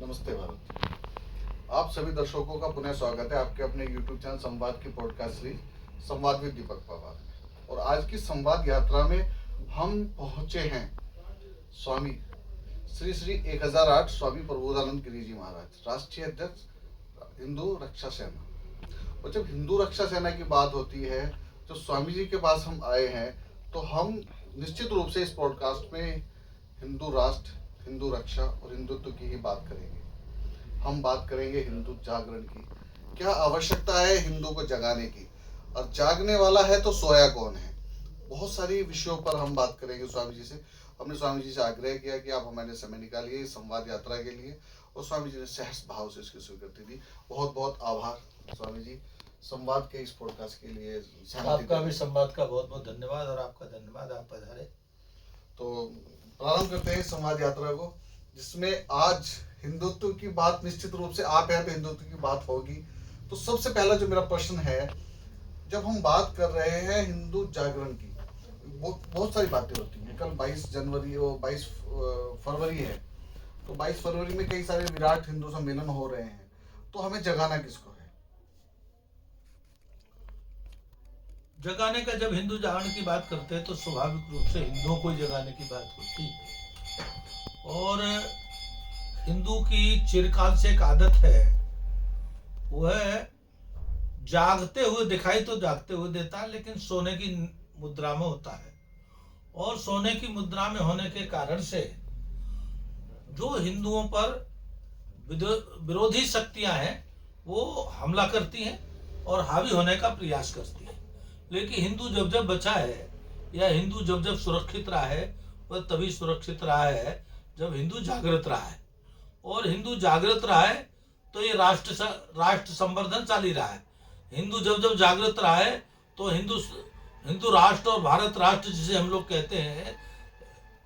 नमस्ते भारत। आप सभी दर्शकों का पुनः स्वागत है आपके अपने YouTube चैनल संवाद की पॉडकास्ट सीरीज संवाद विद दीपक पवार में। और आज की संवाद यात्रा में हम पहुंचे हैं स्वामी श्री श्री 1008 स्वामी प्रबोधानंद गिरी जी महाराज, राष्ट्रीय अध्यक्ष हिंदू रक्षा सेना। और जब हिंदू रक्षा सेना की बात होती है, जो स्वामी जी के पास हम आए हैं, तो हम निश्चित रूप से इस पॉडकास्ट में हिंदू राष्ट्र, हिंदू रक्षा और हिंदुत्व की ही बात करेंगे। हम बात करेंगे हिंदू जागरण की, क्या आवश्यकता है हिंदू को जगाने की, और जागने वाला है तो सोया कौन है। बहुत सारी विषयों पर हम बात करेंगे स्वामी जी से। हमने स्वामी जी से आग्रह किया कि आप हमारे समय निकालिए इस संवाद यात्रा के लिए, और स्वामी जी ने सहज भाव से इसकी स्वीकृति दी। बहुत बहुत आभार स्वामी जी, संवाद के इस पॉडकास्ट के लिए। आपका भी संवाद का बहुत बहुत धन्यवाद, और आपका धन्यवाद, आप पधारे। तो प्रारंभ करते हैं संवाद यात्रा को, जिसमें आज हिंदुत्व की बात निश्चित रूप से आप हैं तो हिंदुत्व की बात होगी। तो सबसे पहला जो मेरा प्रश्न है, जब हम बात कर रहे हैं हिंदू जागरण की, बहुत सारी बातें होती हैं। कल 22 फरवरी है, तो 22 फरवरी में कई सारे विराट हिंदू सम्मेलन हो रहे हैं, तो हमें जगाना किसको है? जगाने का जब हिंदू जागरण की बात करते हैं तो स्वाभाविक रूप से हिंदुओं को जगाने की बात होती है। और हिंदू की चिरकाल से एक आदत है, वह जागते हुए दिखाई तो जागते हुए देता है, लेकिन सोने की मुद्रा में होता है। और सोने की मुद्रा में होने के कारण से जो हिंदुओं पर विरोधी शक्तियां हैं वो हमला करती हैं और हावी होने का प्रयास करती हैं। लेकिन हिंदू जब जब बचा है, या हिंदू जब जब सुरक्षित रहा है, वह तभी सुरक्षित रहा है जब हिंदू जागृत रहा है। और हिंदू जागृत रहा है तो ये राष्ट्र संवर्धन चाली रहा है। हिंदू जब जब जागृत रहा है तो हिंदू राष्ट्र और भारत राष्ट्र जिसे हम लोग कहते हैं,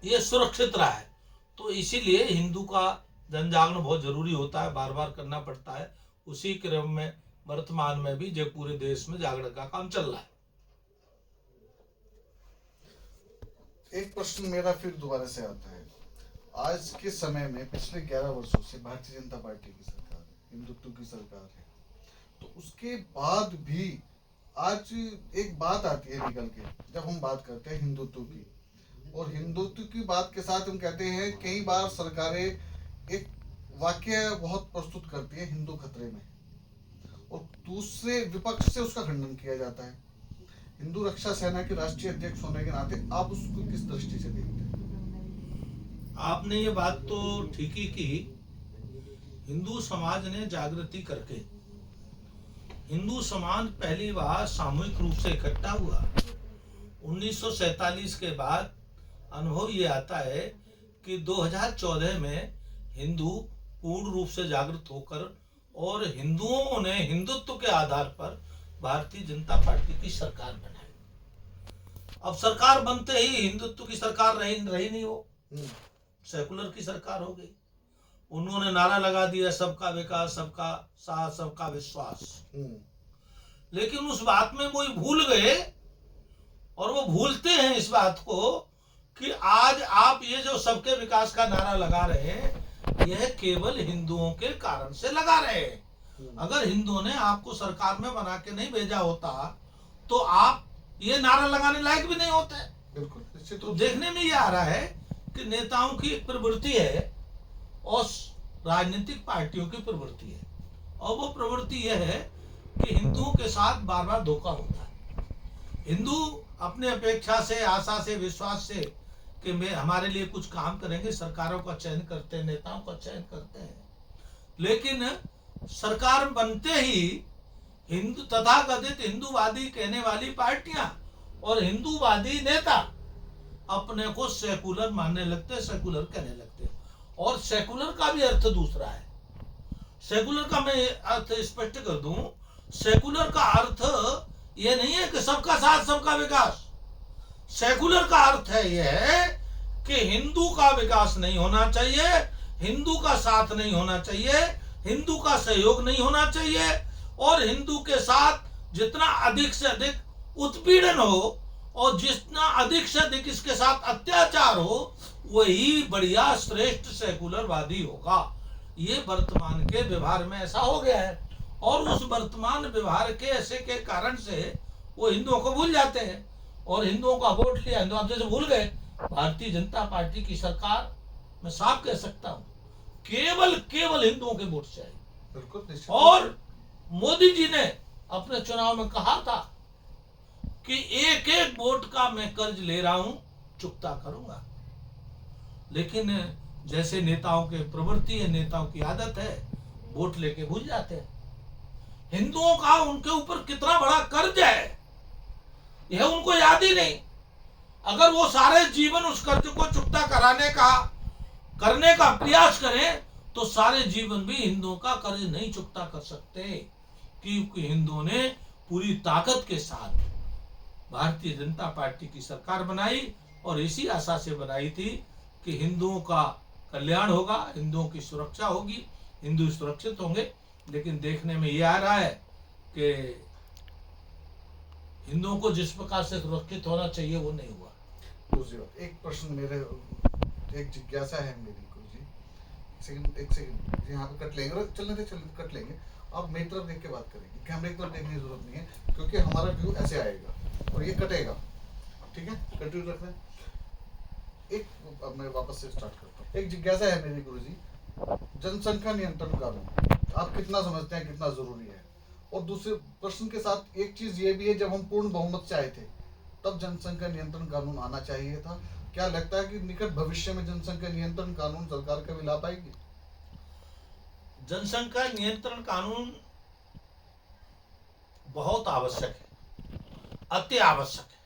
ये सुरक्षित रहा है। तो इसीलिए हिंदू का जन जागरण बहुत जरूरी होता है, बार बार करना पड़ता है। उसी क्रम में वर्तमान में भी जो पूरे देश में जागरण का काम चल रहा है। एक प्रश्न मेरा फिर दोबारा से आता है, आज के समय में पिछले 11 वर्षों से भारतीय जनता पार्टी की सरकार है, हिंदुत्व की सरकार है, तो उसके बाद भी आज एक बात आती है निकल के, जब हम बात करते हैं हिंदुत्व की, और हिंदुत्व की बात के साथ हम कहते हैं कई बार सरकारें एक वाक्य बहुत प्रस्तुत करती है, हिंदू खतरे में, और दूसरे विपक्ष से उसका खंडन किया जाता है। हिंदू रक्षा सेना के राष्ट्रीय अध्यक्ष होने के नाते आप उसको किस दृष्टि से देखते हैं? आपने ये बात तो ठीक ही की। हिंदू समाज ने जागृति करके, हिंदू समाज पहली बार सामूहिक रूप से इकट्ठा हुआ 1947 के बाद। अनुभव ये आता है कि 2014 में हिंदू पूर्ण रूप से जागृत होकर, और हिंदुओं ने हिंदुत्व के आधार पर भारतीय जनता पार्टी की सरकार बनाई। अब सरकार बनते ही हिंदुत्व की सरकार रही नहीं, वो सेकुलर की सरकार हो गई। उन्होंने नारा लगा दिया, सबका विकास, सबका साथ, सबका विश्वास। लेकिन उस बात में वो भूल गए, और वो भूलते हैं इस बात को कि आज आप ये जो सबके विकास का नारा लगा रहे हैं, यह केवल हिंदुओं के कारण से लगा रहे हैं। अगर हिंदुओं ने आपको सरकार में बना के नहीं भेजा होता तो आप ये नारा लगाने लायक भी नहीं होते। बिल्कुल। तो देखने में ये आ रहा है कि नेताओं की प्रवृत्ति है और राजनीतिक पार्टियों की प्रवृत्ति है, और वो प्रवृत्ति यह है कि हिंदुओं के साथ बार बार धोखा होता है। हिंदू अपने अपेक्षा से, आशा से, विश्वास से कि वे हमारे लिए कुछ काम करेंगे, सरकारों का चयन करते हैं, नेताओं का चयन करते हैं। लेकिन सरकार बनते ही हिंदू तथाकथित हिंदूवादी कहने वाली पार्टियां और हिंदूवादी नेता अपने को सेकुलर मानने लगते, सेकुलर कहने लगते। और सेकुलर का भी अर्थ दूसरा है। सेकुलर का मैं अर्थ स्पष्ट कर दूं, सेकुलर का अर्थ यह नहीं है कि सबका साथ, सबका विकास। सेकुलर का अर्थ है यह कि हिंदू का विकास नहीं होना चाहिए, हिंदू का साथ नहीं होना चाहिए, हिंदू का सहयोग नहीं होना चाहिए, और हिंदू के साथ जितना अधिक से अधिक उत्पीड़न हो और जितना अधिक से अधिक इसके साथ अत्याचार हो, वही बढ़िया श्रेष्ठ सेकुलरवादी होगा। ये वर्तमान के व्यवहार में ऐसा हो गया है, और उस वर्तमान व्यवहार के ऐसे के कारण से वो हिंदुओं को भूल जाते हैं, और हिंदुओं का वोट लिया, हिंदू आप जैसे भूल गए। भारतीय जनता पार्टी की सरकार, मैं साफ कह सकता हूं, केवल केवल हिंदुओं के वोट से आई। बिल्कुल निश्चित। और मोदी जी ने अपने चुनाव में कहा था कि एक एक वोट का मैं कर्ज ले रहा हूं, चुकता करूंगा। लेकिन जैसे नेताओं के प्रवृत्ति है, नेताओं की आदत है, वोट लेके भूल जाते हैं। हिंदुओं का उनके ऊपर कितना बड़ा कर्ज है यह उनको याद ही नहीं। अगर वो सारे जीवन उस कर्ज को चुकता करने का प्रयास करें तो सारे जीवन भी हिंदुओं का कर्ज नहीं चुकता कर सकते, क्योंकि हिंदुओं ने पूरी ताकत के साथ भारतीय जनता पार्टी की सरकार बनाई, और इसी आशा से बनाई थी कि हिंदुओं का कल्याण होगा, हिंदुओं की सुरक्षा होगी, हिंदू सुरक्षित होंगे। लेकिन देखने में ये आ रहा है कि हिंदुओं को जिस प्रकार से सुरक्षित होना चाहिए वो नहीं हुआ। दूसरी बात, एक प्रश्न मेरे, एक जिज्ञासा है मेरी गुरु जी। एक सेकंड यहाँ पे कट लेंगे, चलने कट लेंगे। आप मेरी तरफ देख के बात करेंगे, कैमरे की तरफ देखने की जरूरत नहीं है, क्योंकि हमारा व्यू ऐसे आएगा और ये कटेगा। ठीक है, कंटिन्यू रखना है। अब मैं वापस से स्टार्ट करता हूँ। एक जिज्ञासा है मेरी गुरु जी, जनसंख्या नियंत्रण कानून आप कितना समझते हैं, कितना जरूरी है? और दूसरे प्रश्न के साथ एक चीज ये भी है, जब हम पूर्ण बहुमत से आए थे तब जनसंख्या नियंत्रण कानून आना चाहिए था। क्या लगता है कि निकट भविष्य में जनसंख्या नियंत्रण कानून सरकार कभी ला पाएगी? जनसंख्या नियंत्रण कानून बहुत आवश्यक है, अति आवश्यक है।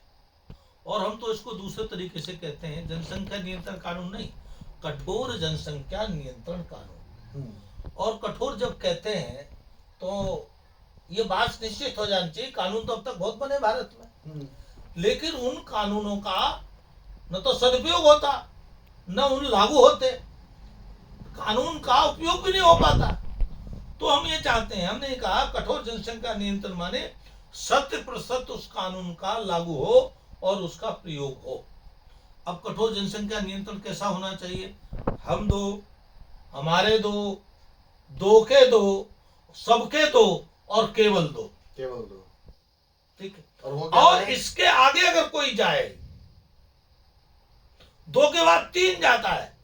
और हम तो इसको दूसरे तरीके से कहते हैं, जनसंख्या नियंत्रण कानून नहीं, कठोर जनसंख्या नियंत्रण कानून। और कठोर जब कहते हैं तो ये बात निश्चित हो जानी चाहिए, कानून तो अब तक बहुत बने भारत में, लेकिन उन कानूनों का न तो सदुपयोग होता, न उन लागू होते, कानून का उपयोग भी नहीं हो पाता। तो हम ये चाहते हैं, हमने कहा कठोर जनसंख्या नियंत्रण माने 100% उस कानून का लागू हो और उसका प्रयोग हो। अब कठोर जनसंख्या नियंत्रण कैसा होना चाहिए? हम दो, हमारे दो, दो के दो, सबके दो और केवल दो। ठीक है। और इसके आगे अगर कोई जाए, 2 के बाद 3 जाता है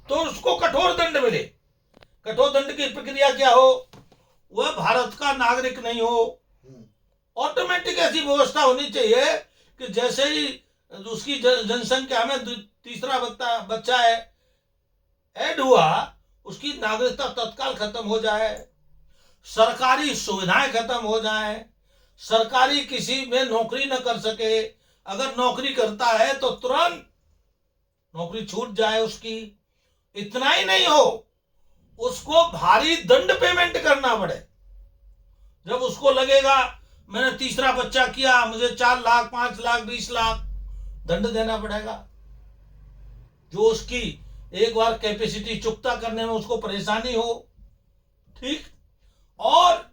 तो उसको कठोर दंड मिले। कठोर दंड की प्रक्रिया क्या हो? वह भारत का नागरिक नहीं हो, ऑटोमेटिक ऐसी व्यवस्था होनी चाहिए कि जैसे ही उसकी जनसंख्या में तीसरा बच्चा है ऐड हुआ, उसकी नागरिकता तत्काल खत्म हो जाए, सरकारी सुविधाएं खत्म हो जाए, सरकारी किसी में नौकरी न कर सके, अगर नौकरी करता है तो तुरंत नौकरी छूट जाए उसकी। इतना ही नहीं हो, उसको भारी दंड पेमेंट करना पड़े। जब उसको लगेगा मैंने तीसरा बच्चा किया, मुझे 4 लाख, 5 लाख, 20 लाख दंड देना पड़ेगा, जो उसकी एक बार कैपेसिटी चुकता करने में उसको परेशानी हो। ठीक। और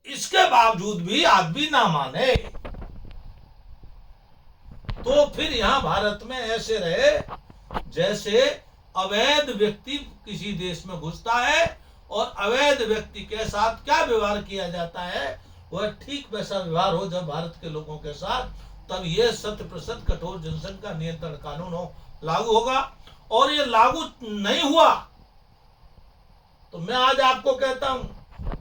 इसके बावजूद भी आदमी ना माने तो फिर यहां भारत में ऐसे रहे जैसे अवैध व्यक्ति किसी देश में घुसता है और अवैध व्यक्ति के साथ क्या व्यवहार किया जाता है, वह ठीक वैसा व्यवहार हो जब भारत के लोगों के साथ, तब यह 100% कठोर जनसंख्या नियंत्रण कानून लागू होगा। और ये लागू नहीं हुआ तो मैं आज आपको कहता हूं,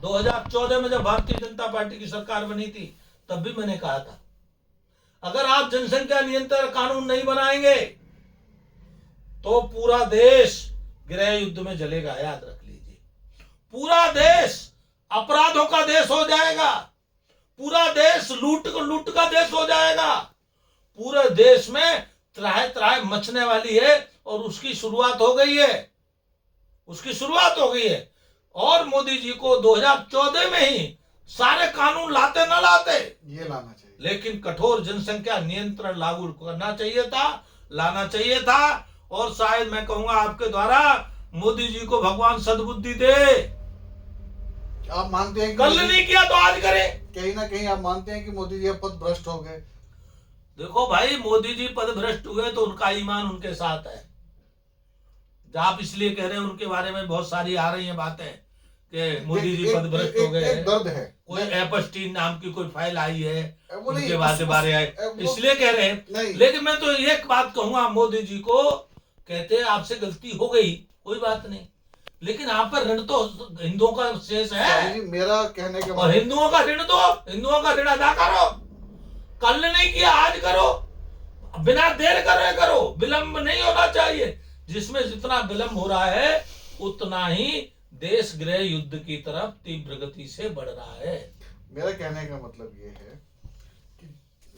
2014 में जब भारतीय जनता पार्टी की सरकार बनी थी तब भी मैंने कहा था, अगर आप जनसंख्या नियंत्रण कानून नहीं बनाएंगे तो पूरा देश गृह युद्ध में जलेगा। याद रख लीजिए, पूरा देश अपराधों का देश हो जाएगा, पूरा देश लूट का देश हो जाएगा, पूरे देश में त्राह त्राह मचने वाली है। और उसकी शुरुआत हो गई है, और मोदी जी को 2014 में ही सारे कानून लाते न लाते, ये लाना चाहिए, लेकिन कठोर जनसंख्या नियंत्रण लागू करना चाहिए था, लाना चाहिए था। और शायद मैं कहूंगा आपके द्वारा मोदी जी को भगवान सद्बुद्धि दे। आप मानते हैं कि कल नहीं किया तो आज करें। कहीं ना कहीं आप मानते हैं कि मोदी जी पद भ्रष्ट हो गए? देखो भाई, मोदी जी पद भ्रष्ट हुए तो उनका ईमान उनके साथ है, आप इसलिए कह रहे हैं उनके बारे में बहुत सारी आ रही हैं बातें कि मोदी जी एक- पदभ्रष्ट हो एक- गए एक हैं। दर्द है। कोई एपस्टीन नाम की कोई फाइल आई है, वो नहीं, उनके बारे आए, इसलिए कह रहे हैं। नहीं, लेकिन मैं तो एक बात कहूंगा मोदी जी को, कहते हैं आपसे गलती हो गई, कोई बात नहीं, लेकिन आप पर ऋण तो हिंदुओं का शेष है, स्वामी जी, मेरा कहने का और हिंदुओं का ऋण दो, हिंदुओं का ऋण अदा करो। कल नहीं किया आज करो, बिना देर करो, विलंब नहीं होना चाहिए। जिसमें जितना विलंब हो रहा है उतना ही देश गृह युद्ध की तरफ तीव्र गति से बढ़ रहा है। मेरा कहने का मतलब ये है कि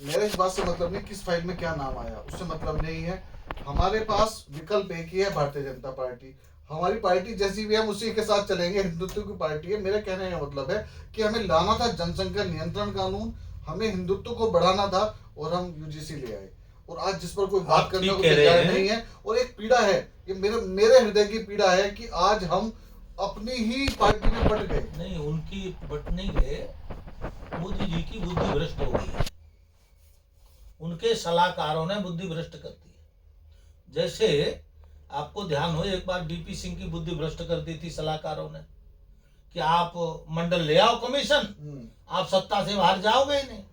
मेरे इस बात से मतलब नहीं किस फाइल में क्या नाम आया, उससे मतलब नहीं है। हमारे पास विकल्प एक ही है, भारतीय जनता पार्टी। हमारी पार्टी जैसी भी है हम उसी के साथ चलेंगे, हिंदुत्व की पार्टी है। मेरे कहने का मतलब है कि हमें लाना था जनसंख्या नियंत्रण कानून, हमें हिंदुत्व को बढ़ाना था, और हम यूजीसी ले आए। और आज जिस पर कोई बात करने को तैयार नहीं है, और एक पीड़ा है, ये मेरे हृदय की पीड़ा है कि आज हम अपनी ही पार्टी में बट गए। नहीं, उनकी बट नहीं है, मोदी जी की बुद्धि भ्रष्ट हो गई है, उनके सलाहकारों ने बुद्धि भ्रष्ट कर दी है। जैसे आपको ध्यान हो, एक बार बीपी सिंह की बुद्धि भ्रष्ट कर दी थी सलाहकारों ने कि आप मंडल ले आओ कमीशन, आप सत्ता से बाहर जाओगे ही नहीं।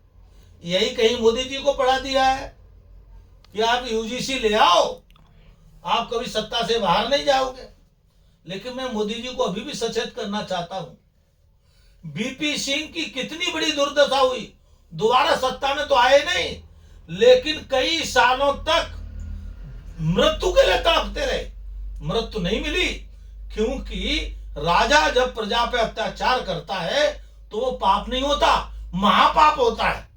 यही कहीं मोदी जी को पढ़ा दिया है कि आप यूजीसी ले आओ, आप कभी सत्ता से बाहर नहीं जाओगे। लेकिन मैं मोदी जी को अभी भी सचेत करना चाहता हूं, बीपी सिंह की कितनी बड़ी दुर्दशा हुई, दोबारा सत्ता में तो आए नहीं, लेकिन कई सालों तक मृत्यु के लिए तड़पते रहे, मृत्यु नहीं मिली। क्योंकि राजा जब प्रजा पे अत्याचार करता है तो वो पाप नहीं होता, महापाप होता है।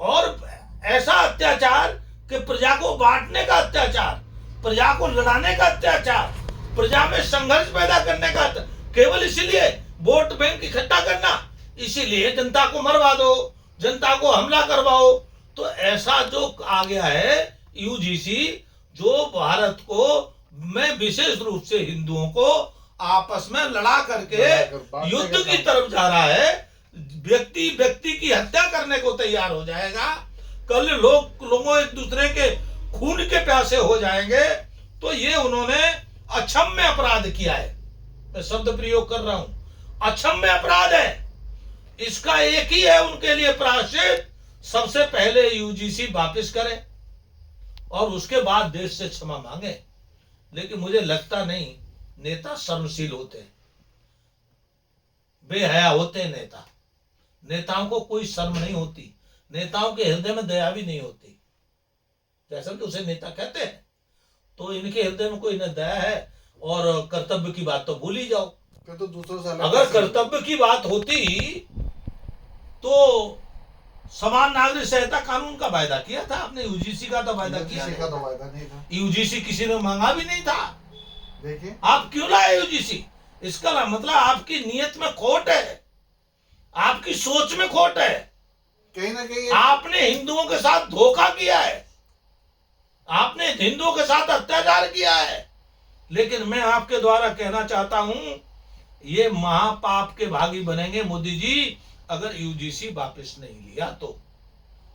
और ऐसा अत्याचार कि प्रजा को बांटने का अत्याचार, प्रजा को लड़ाने का अत्याचार, प्रजा में संघर्ष पैदा करने का, केवल इसीलिए वोट बैंक इकट्ठा करना, इसीलिए जनता को मरवा दो, जनता को हमला करवाओ। तो ऐसा जो आ गया है यूजीसी, जो भारत को में विशेष रूप से हिंदुओं को आपस में लड़ा करके युद्ध की तरफ जा रहा है, व्यक्ति व्यक्ति की हत्या करने को तैयार हो जाएगा, कल लोगों एक दूसरे के खून के प्यासे हो जाएंगे। तो ये उन्होंने अक्षम्य अपराध किया है, मैं शब्द प्रयोग कर रहा हूं, अक्षम्य अपराध है। इसका एक ही है उनके लिए प्रायश्चित, सबसे पहले यूजीसी वापस करें और उसके बाद देश से क्षमा मांगे। लेकिन मुझे लगता नहीं नेता शर्मशील होते, बेहया होते नेता, नेताओं को कोई शर्म नहीं होती, नेताओं के हृदय में दया भी नहीं होती। जैसा कि उसे नेता कहते हैं, तो इनके हृदय में कोई न दया है, और कर्तव्य की बात तो भूल ही जाओ। फिर तो दूसरों से अगर कर्तव्य की बात होती तो समान नागरिक संहिता कानून का वायदा किया था आपने, यूजीसी का तो वायदा किया यूजीसी का तो वायदा नहीं था, यूजीसी किसी ने मांगा भी नहीं था। देखिए आप क्यों लाए यूजीसी? इसका मतलब आपकी नीयत में खोट है, आपकी सोच में खोट है, कहीं ना कहीं आपने हिंदुओं के साथ धोखा किया है, आपने हिंदुओं के साथ अत्याचार किया है। लेकिन मैं आपके द्वारा कहना चाहता हूं, ये महापाप के भागी बनेंगे मोदी जी अगर यूजीसी वापस नहीं लिया तो।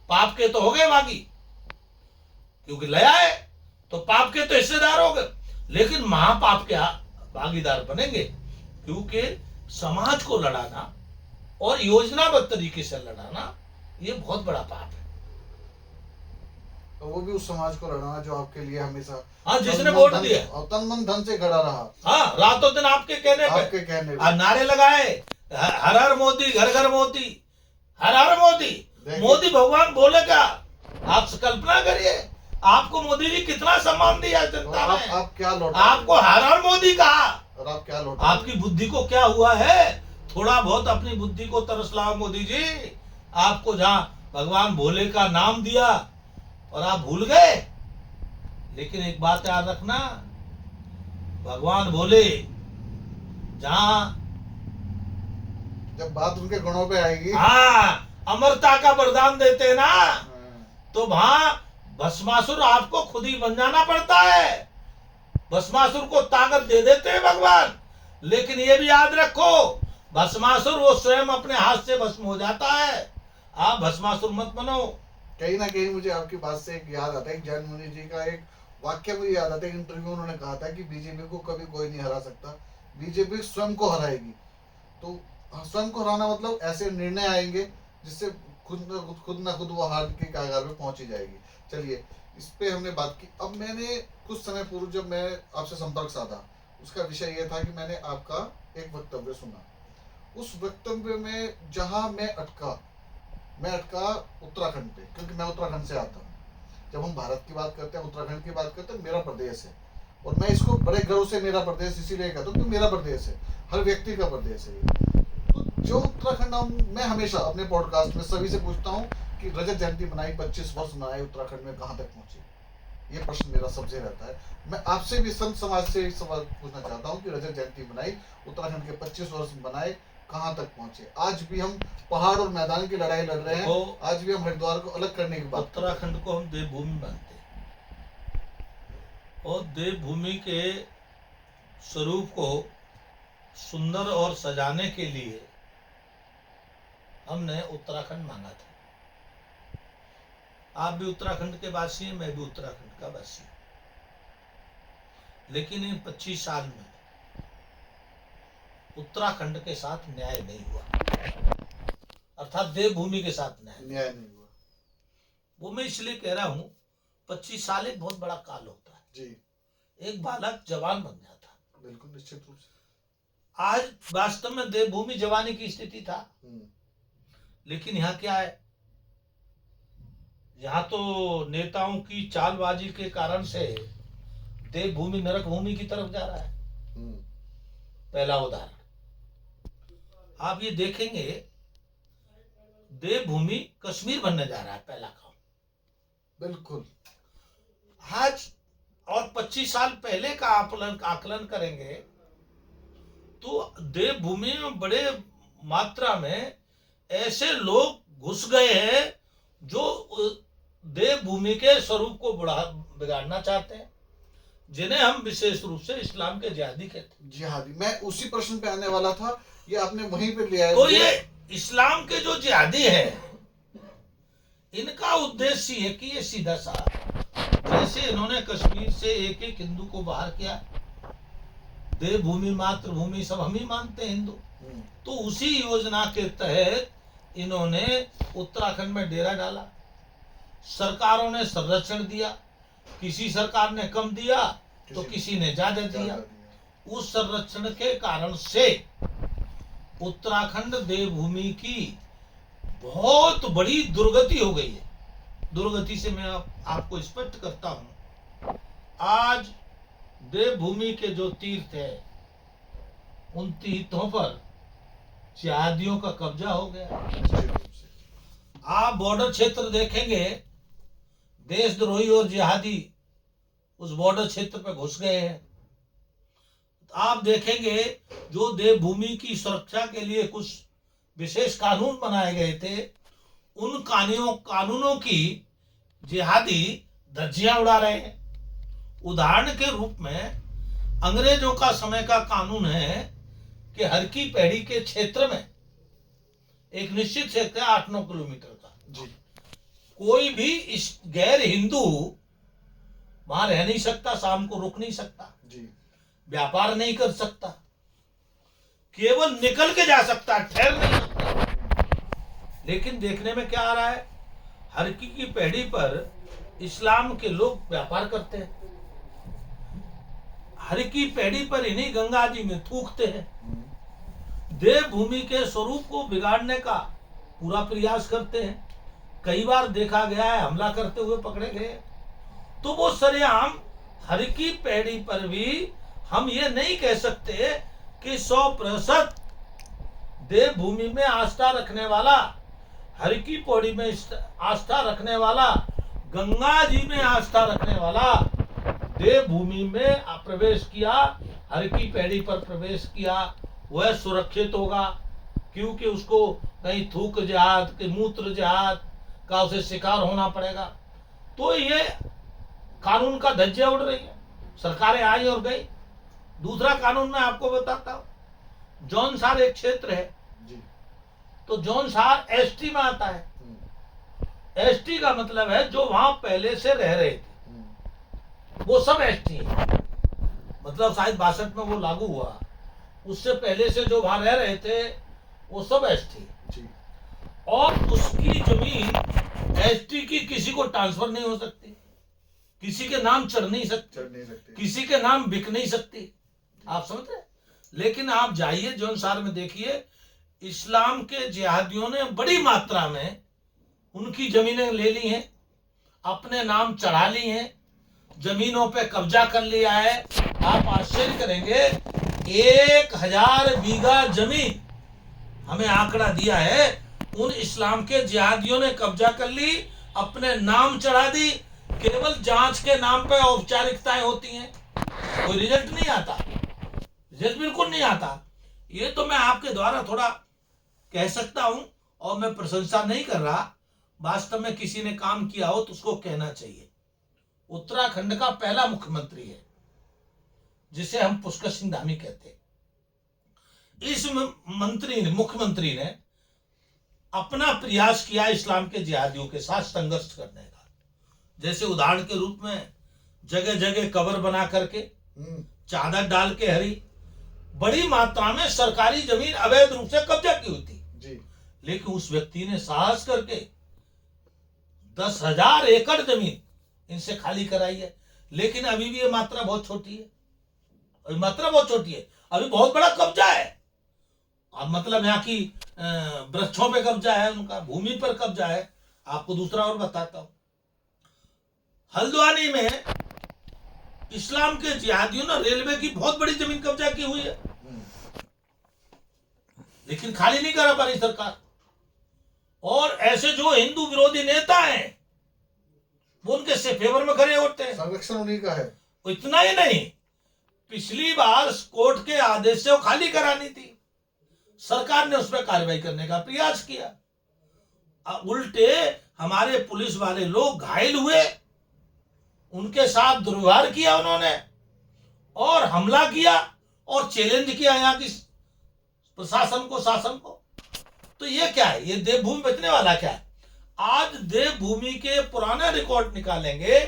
पाप के तो हो गए भागी, क्योंकि लया है तो पाप के तो हिस्सेदार हो गए, लेकिन महापाप के भागीदार बनेंगे, क्योंकि समाज को लड़ाना और योजनाबद्ध तरीके से लड़ाना ये बहुत बड़ा पाप है। तो वो भी उस समाज को लड़ाना जो आपके लिए हमेशा, हाँ, जिसने वोट दिया और तन मन धन से खड़ा रहा, हाँ, रातों दिन आपके कहने पे नारे लगाए, हर हर मोदी, घर घर मोदी, हर हर मोदी। मोदी भगवान बोले क्या? आप कल्पना करिए, आपको मोदी जी कितना सम्मान दिया जनता ने, आप क्या लौटा, आपको हर हर मोदी कहा, और आप क्या लौटा? आपकी बुद्धि को क्या हुआ है? थोड़ा बहुत अपनी बुद्धि को तरस लाओ मोदी जी। आपको जहां भगवान भोले का नाम दिया और आप भूल गए। लेकिन एक बात याद रखना, भगवान भोले जहां जब बात उनके गुणों पे आएगी, हाँ, अमरता का वरदान देते ना, तो वहां भस्मासुर आपको खुद ही बन जाना पड़ता है। भस्मासुर को ताकत दे देते हैं भगवान, लेकिन ये भी याद रखो, भस्मासुर वो स्वयं अपने हाथ से भस्म हो जाता है। आप भस्मासुर मत बनो। कहीं ना कहीं मुझे आपकी बात से एक याद आता है, जैन मुनि जी का एक वाक्य मुझे याद आता है, इंटरव्यू उन्होंने कहा था कि बीजेपी को कभी कोई नहीं हरा सकता, बीजेपी स्वयं को हराएगी। तो स्वयं को हराना मतलब ऐसे निर्णय आएंगे जिससे खुद ना खुद वो हार के कागार पे पहुंच ही जाएगी। चलिए, इस पे हमने बात की। अब मैंने कुछ समय पूर्व जब मैं आपसे संपर्क साधा, उसका विषय यह था कि मैंने आपका एक वक्तव्य सुना। उस वक्तव्य में जहां मैं अटका उत्तराखंड पे, क्योंकि मैं उत्तराखंड से आता हूँ। जब हम भारत की बात करते हैं, उत्तराखंड की बात करते हैं, मेरा प्रदेश है, और मैं इसको बड़े गर्व से मेरा प्रदेश इसीलिए कहता हूँ कि मेरा प्रदेश है, हर व्यक्ति का प्रदेश है ये। तो जो उत्तराखंड, मैं हमेशा अपने पॉडकास्ट में सभी से पूछता हूँ कि रजत जयंती बनाई, 25 वर्ष बनाए, उत्तराखंड में कहाँ तक पहुंची? ये प्रश्न मेरा सबसे रहता है। मैं आपसे भी संत समाज से एक सवाल पूछना चाहता हूँ कि रजत जयंती बनाई, उत्तराखंड के 25 वर्ष बनाए, कहाँ तक पहुंचे? आज भी हम पहाड़ और मैदान की लड़ाई लड़ रहे हैं, तो आज भी हम हरिद्वार को अलग करने की बात कर रहे हैं। उत्तराखंड को हम देवभूमि मानते हैं, और देवभूमि के स्वरूप को सुंदर और सजाने के लिए हमने उत्तराखंड मांगा था। आप भी उत्तराखंड के वासी हैं, मैं भी उत्तराखंड का वासी हूं, लेकिन इन 25 साल में उत्तराखंड के साथ न्याय नहीं हुआ, अर्थात देवभूमि के साथ न्याय नहीं हुआ। वो मैं इसलिए कह रहा हूं, 25 साल एक बहुत बड़ा काल होता है जी, एक बालक जवान बन जाता है। बिल्कुल निश्चित रूप से। आज वास्तव में देवभूमि जवानी की स्थिति था, लेकिन यहाँ क्या है, यहाँ तो नेताओं की चालबाजी के कारण से देवभूमि नरक भूमि की तरफ जा रहा है। पहला उदाहरण आप ये देखेंगे, देवभूमि कश्मीर बनने जा रहा है, पहला काम। बिल्कुल। आज और 25 साल पहले का आकलन करेंगे तो देवभूमि में बड़े मात्रा में ऐसे लोग घुस गए हैं जो देवभूमि के स्वरूप को बिगाड़ना चाहते हैं, जिन्हें हम विशेष रूप से इस्लाम के जिहादी कहते हैं। जिहादी, मैं उसी प्रश्न पे आने वाला था, ये आपने वहीं पे लिया है। तो ये इस्लाम के जो जिहादी है, इनका उद्देश्य है कि ये सीधा सा, जैसे इन्होंने कश्मीर से एक एक हिंदू को बाहर किया, देवभूमि मातृभूमि सब हम ही मानते हैं हिंदू, तो उसी योजना के तहत इन्होंने उत्तराखंड में डेरा डाला। सरकारों ने संरक्षण दिया, किसी सरकार ने कम दिया तो किसी ने ज्यादा दिया। उस संरक्षण के कारण से उत्तराखंड देवभूमि की बहुत बड़ी दुर्गति हो गई है। दुर्गति से मैं आपको स्पष्ट करता हूं, आज देवभूमि के जो तीर्थ है, उन तीर्थों पर जिहादियों का कब्जा हो गया। आप बॉर्डर क्षेत्र देखेंगे, देशद्रोही और जिहादी उस बॉर्डर क्षेत्र पर घुस गए हैं। आप देखेंगे जो देवभूमि की सुरक्षा के लिए कुछ विशेष कानून बनाए गए थे, उन कानूनों की जिहादी धज्जियां उड़ा रहे हैं। उदाहरण के रूप में अंग्रेजों का समय का कानून है कि हर की पैड़ी के क्षेत्र में एक निश्चित क्षेत्र है 8-9 किलोमीटर का जी, कोई भी इस गैर हिंदू वहां रह नहीं सकता, शाम को रुक नहीं सकता जी, व्यापार नहीं कर सकता, केवल निकल के जा सकता, ठहर नहीं सकता। लेकिन देखने में क्या आ रहा है, हरकी की पैड़ी पर इस्लाम के लोग व्यापार करते हैं, हरकी पैड़ी पर इन्हीं गंगा जी में थूकते हैं, देवभूमि के स्वरूप को बिगाड़ने का पूरा प्रयास करते हैं। कई बार देखा गया है हमला करते हुए पकड़े गए। तो वो सरेआम हरकी पैड़ी पर भी हम ये नहीं कह सकते कि 100% देवभूमि में आस्था रखने वाला, हरकी पौड़ी में आस्था रखने वाला, गंगा जी में आस्था रखने वाला देवभूमि में प्रवेश किया, हरकी पैड़ी पर प्रवेश किया, वह सुरक्षित होगा, क्योंकि उसको कहीं थूक जिहाद के मूत्र जिहाद का उसे शिकार होना पड़ेगा। तो ये कानून का धज्जियां उड़ रही है, सरकारें आई और गई। दूसरा कानून मैं आपको बताता हूं, जौनसार एक क्षेत्र है जी, तो जौनसार एसटी में आता है। एसटी का मतलब है जो वहां पहले से रह रहे थे, वो सब एसटी है। मतलब शायद 62 में वो लागू हुआ, उससे पहले से जो वहां रह रहे थे वो सब एसटी है। जी और उसकी जमीन एसटी की किसी को ट्रांसफर नहीं हो सकती, किसी के नाम चढ़ नहीं सकती, चढ़ नहीं सकते। किसी के नाम बिक नहीं सकती। आप समझ रहे? लेकिन आप जाइए जौनसार में देखिए, इस्लाम के जिहादियों ने बड़ी मात्रा में उनकी जमीनें ले ली हैं, अपने नाम चढ़ा ली हैं, जमीनों पे कब्जा कर लिया है। आप आश्चर्य करेंगे, 1000 बीघा जमीन हमें आंकड़ा दिया है, उन इस्लाम के जिहादियों ने कब्जा कर ली, अपने नाम चढ़ा दी। केवल जांच के नाम पे औपचारिकताएं होती हैं, कोई रिजल्ट नहीं आता, रिजल्ट बिल्कुल नहीं आता। ये तो मैं आपके द्वारा थोड़ा कह सकता हूं, और मैं प्रशंसा नहीं कर रहा, वास्तव में किसी ने काम किया हो तो उसको कहना चाहिए। उत्तराखंड का पहला मुख्यमंत्री है जिसे हम पुष्कर सिंह धामी कहते हैं। इस मुख्यमंत्री ने अपना प्रयास किया इस्लाम के जिहादियों के साथ संघर्ष करने का। जैसे उदाहरण के रूप में जगह जगह कब्र बना करके, चादर डाल के हरी, बड़ी मात्रा में सरकारी जमीन अवैध रूप से कब्जा की हुई थी जी। लेकिन उस व्यक्ति ने साहस करके 10,000 एकड़ जमीन इनसे खाली कराई है। लेकिन अभी भी ये मात्रा बहुत छोटी है, अभी मात्रा बहुत छोटी है, अभी बहुत बड़ा कब्जा है। अब मतलब यहाँ की वृक्षों पे कब्जा है, उनका भूमि पर कब्जा है। आपको दूसरा और बताता हूं, हल्द्वानी में इस्लाम के जिहादियों ने रेलवे की बहुत बड़ी जमीन कब्जा की हुई है, लेकिन खाली नहीं करा पा रही सरकार। और ऐसे जो हिंदू विरोधी नेता हैं वो उनके से फेवर में खड़े होते हैं। संरक्षण उन्हीं का है। इतना ही नहीं, पिछली बार कोर्ट के आदेश से वो खाली करानी थी, सरकार ने उस पर कार्रवाई करने का प्रयास किया। उल्टे हमारे पुलिस वाले लोग घायल हुए, उनके साथ दुर्व्यवहार किया उन्होंने, और हमला किया और चैलेंज किया यहाँ की प्रशासन को, शासन को। तो ये क्या है? ये देवभूमि बचने वाला क्या है? आज देवभूमि के पुराने रिकॉर्ड निकालेंगे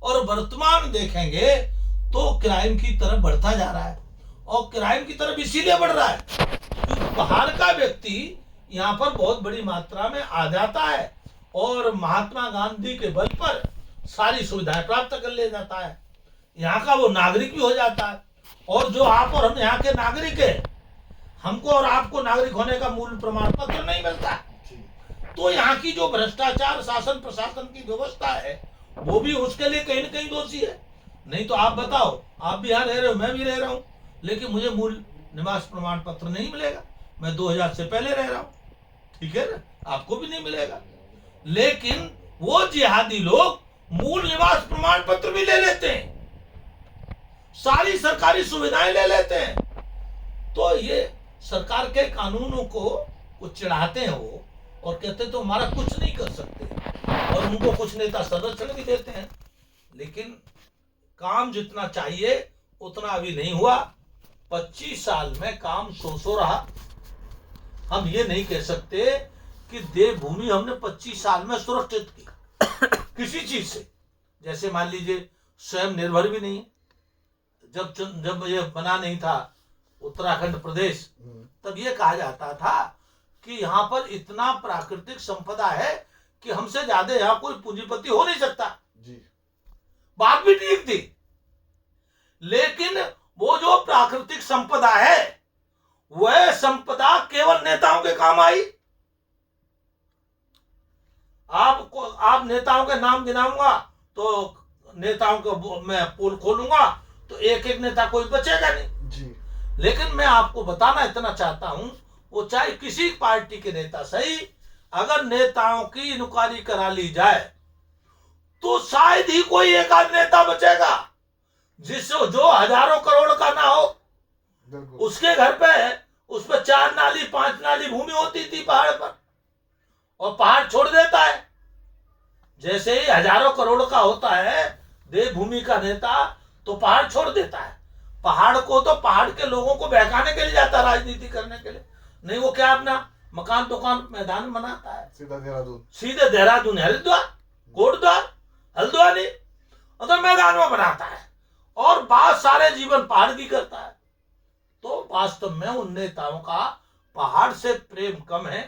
और वर्तमान देखेंगे तो क्राइम की तरफ बढ़ता जा रहा है। और क्राइम की तरफ इसीलिए बढ़ रहा है क्योंकि बाहर का व्यक्ति यहाँ पर बहुत बड़ी मात्रा में आ जाता है और महात्मा गांधी के बल पर सारी सुविधाएं प्राप्त कर ले जाता है, यहाँ का वो नागरिक भी हो जाता है। और जो आप और हम यहाँ के नागरिक है, हमको और आपको नागरिक होने का मूल प्रमाण पत्र नहीं मिलता है। तो यहाँ की जो भ्रष्टाचार शासन प्रशासन की व्यवस्था है वो भी उसके लिए कहीं न कहीं दोषी है। नहीं तो आप बताओ, आप भी यहाँ रह रहे हो, मैं भी रह रहा हूँ, लेकिन मुझे मूल निवास प्रमाण पत्र नहीं मिलेगा। मैं 2000 से पहले रह रहा हूँ, ठीक है ना, आपको भी नहीं मिलेगा। लेकिन वो जिहादी लोग मूल निवास प्रमाण पत्र भी ले लेते हैं, सारी सरकारी सुविधाएं ले लेते हैं। तो ये सरकार के कानूनों को चिढ़ाते हैं वो, और कहते हैं तो हमारा कुछ नहीं कर सकते, और उनको कुछ नेता संरक्षण भी देते हैं। लेकिन काम जितना चाहिए उतना अभी नहीं हुआ। 25 साल में काम सो रहा। हम ये नहीं कह सकते कि देवभूमि हमने 25 साल में सुरक्षित की किसी चीज से। जैसे मान लीजिए स्वयं निर्भर भी नहीं, जब ये बना नहीं था उत्तराखंड प्रदेश, तब ये कहा जाता था कि यहाँ पर इतना प्राकृतिक संपदा है कि हमसे ज्यादा यहाँ कोई पूंजीपति हो नहीं सकता जी। बात भी ठीक थी। लेकिन वो जो प्राकृतिक संपदा है वह संपदा केवल नेताओं के काम आई। आप नेताओं के नाम गिनाऊंगा तो नेताओं को मैं पोल खोलूंगा तो एक एक नेता कोई बचेगा नहीं जी। लेकिन मैं आपको बताना इतना चाहता हूं, वो चाहे किसी पार्टी के नेता सही, अगर नेताओं की इंक्वायरी करा ली जाए तो शायद ही कोई एक आध नेता बचेगा जिससे जो हजारों करोड़ का ना हो। उसके घर पे उस पर 4 नाली 5 नाली भूमि होती थी पहाड़ पर, और पहाड़ छोड़ देता है। जैसे ही हजारों करोड़ का होता है देवभूमि का नेता, तो पहाड़ छोड़ देता है। पहाड़ को तो पहाड़ के लोगों को बहकाने के लिए जाता है, राजनीति करने के लिए नहीं। वो क्या अपना मकान दुकान मैदान बनाता है, सीधा देहरादून, सीधे देहरादून, हरिद्वार, कोटद्वार, हल्द्वानी। मतलब मैदान में बनाता है और बात सारे जीवन पहाड़ की करता है। तो वास्तव में उन नेताओं का पहाड़ से प्रेम कम है,